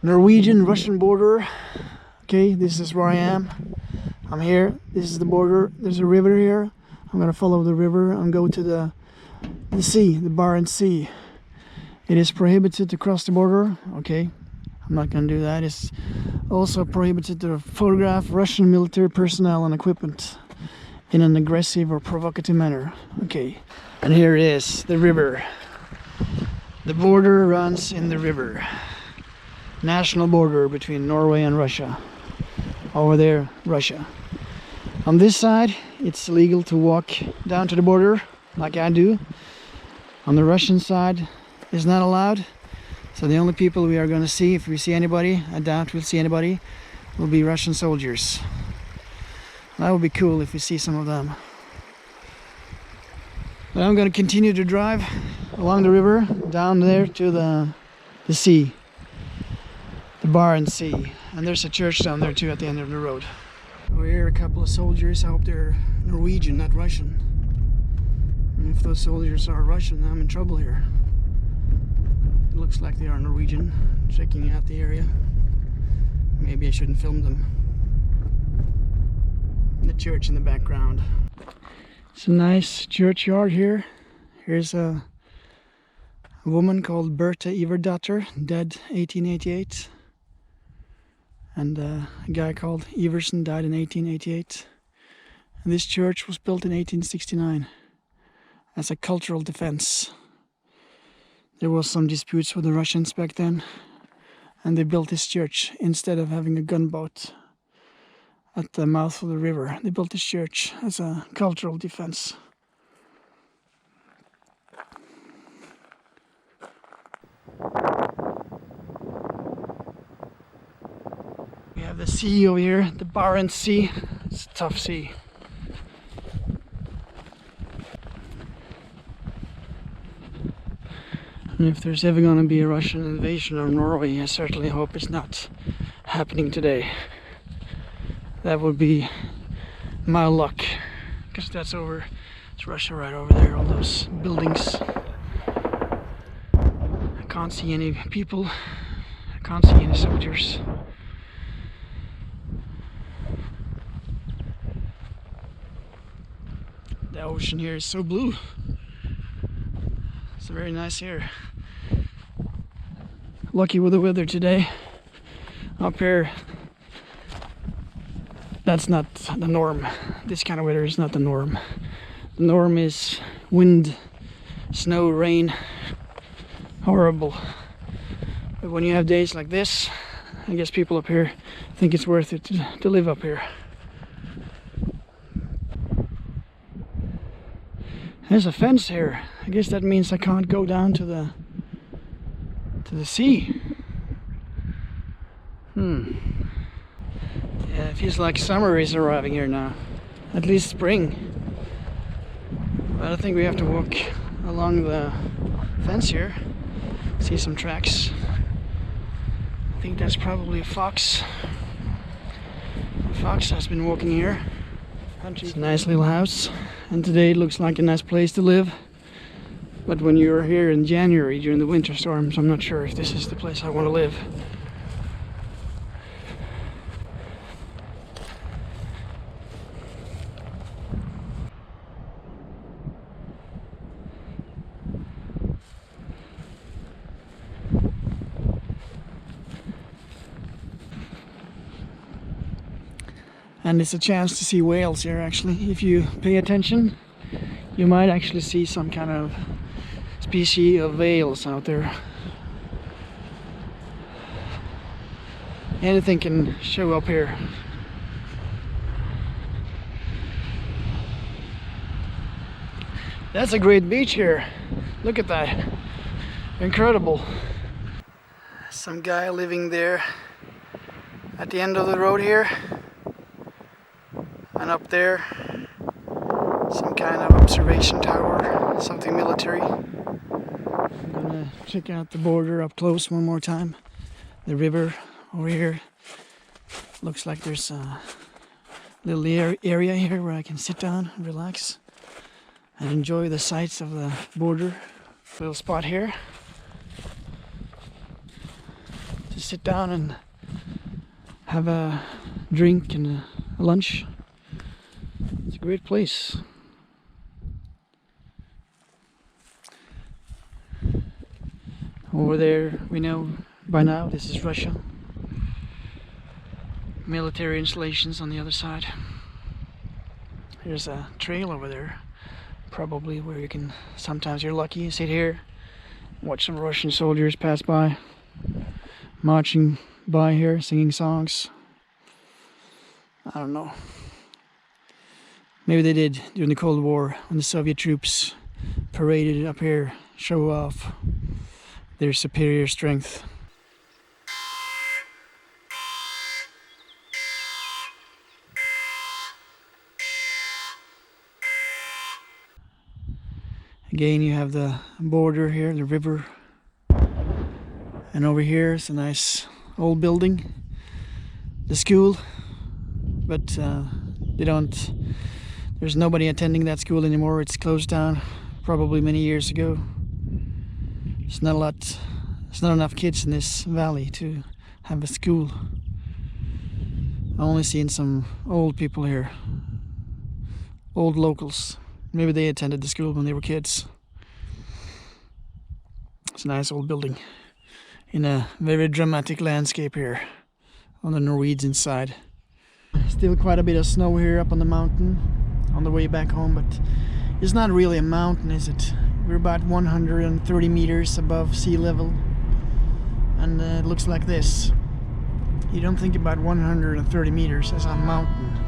Norwegian-Russian border. Okay, this is where I am. I'm here. This is the border. There's a river here. I'm gonna follow the river and go to the sea, the Barents Sea. It is prohibited to cross the border. Okay, I'm not gonna do that. It's also prohibited to photograph Russian military personnel and equipment in an aggressive or provocative manner. Okay, and here is the river. The border runs in the river. National border between Norway and Russia. Over there, Russia. On this side, it's illegal to walk down to the border like I do. On the Russian side, it's not allowed. So the only people we are going to see, if we see anybody, I doubt we'll see anybody, will be Russian soldiers. That would be cool if we see some of them. But I'm going to continue to drive along the river, down there to the sea. The Barents Sea. And there's a church down there too at the end of the road. We're here, a couple of soldiers. I hope they're Norwegian, not Russian. And if those soldiers are Russian, I'm in trouble here. It looks like they are Norwegian, checking out the area. Maybe I shouldn't film them. The church in the background. It's a nice churchyard here. Here's a woman called Bertha Iverdatter, dead 1888. And a guy called Iversen died in 1888. And this church was built in 1869 as a cultural defense. There was some disputes with the Russians back then, and they built this church instead of having a gunboat at the mouth of the river. They built this church as a cultural defense. We have the sea over here, the Barents Sea. It's a tough sea. And if there's ever going to be a Russian invasion of Norway, I certainly hope it's not happening today. That would be my luck, because that's over. It's Russia right over there, all those buildings. I can't see any people. I can't see any soldiers. The ocean here is so blue. It's very nice here. Lucky with the weather today. Up here, that's not the norm. This kind of weather is not the norm. The norm is wind, snow, rain. Horrible. But when you have days like this, I guess people up here think it's worth it to live up here. There's a fence here. I guess that means I can't go down to the sea. Yeah, it feels like summer is arriving here now. At least spring. But I think we have to walk along the fence here. See some tracks. I think that's probably a fox. A fox has been walking here. It's a nice little house, and today it looks like a nice place to live. But when you're here in January during the winter storms, I'm not sure if this is the place I want to live. And it's a chance to see whales here actually. If you pay attention, you might actually see some kind of species of whales out there. Anything can show up here. That's a great beach here. Look at that. Incredible. Some guy living there at the end of the road here. And up there, some kind of observation tower, something military. I'm gonna check out the border up close one more time. The river over here. Looks like there's a little area here where I can sit down and relax and enjoy the sights of the border. Little spot here. to sit down and have a drink and a lunch. It's a great place. Over there, we know by now this is Russia. Military installations on the other side. There's a trail over there, probably where you can, sometimes you're lucky, you sit here, watch some Russian soldiers pass by, marching by here, singing songs. I don't know. Maybe they did during the Cold War when the Soviet troops paraded up here, show off their superior strength. Again, you have the border here, the river, and over here is a nice old building, the school, but there's nobody attending that school anymore. It's closed down probably many years ago. There's not enough kids in this valley to have a school. I've only seen some old people here, old locals. Maybe they attended the school when they were kids. It's a nice old building in a very dramatic landscape here on the Norwegian side. Still quite a bit of snow here up on the mountain on the way back home, but it's not really a mountain, is it? We're about 130 meters above sea level, and it looks like this. You don't think about 130 meters as a mountain.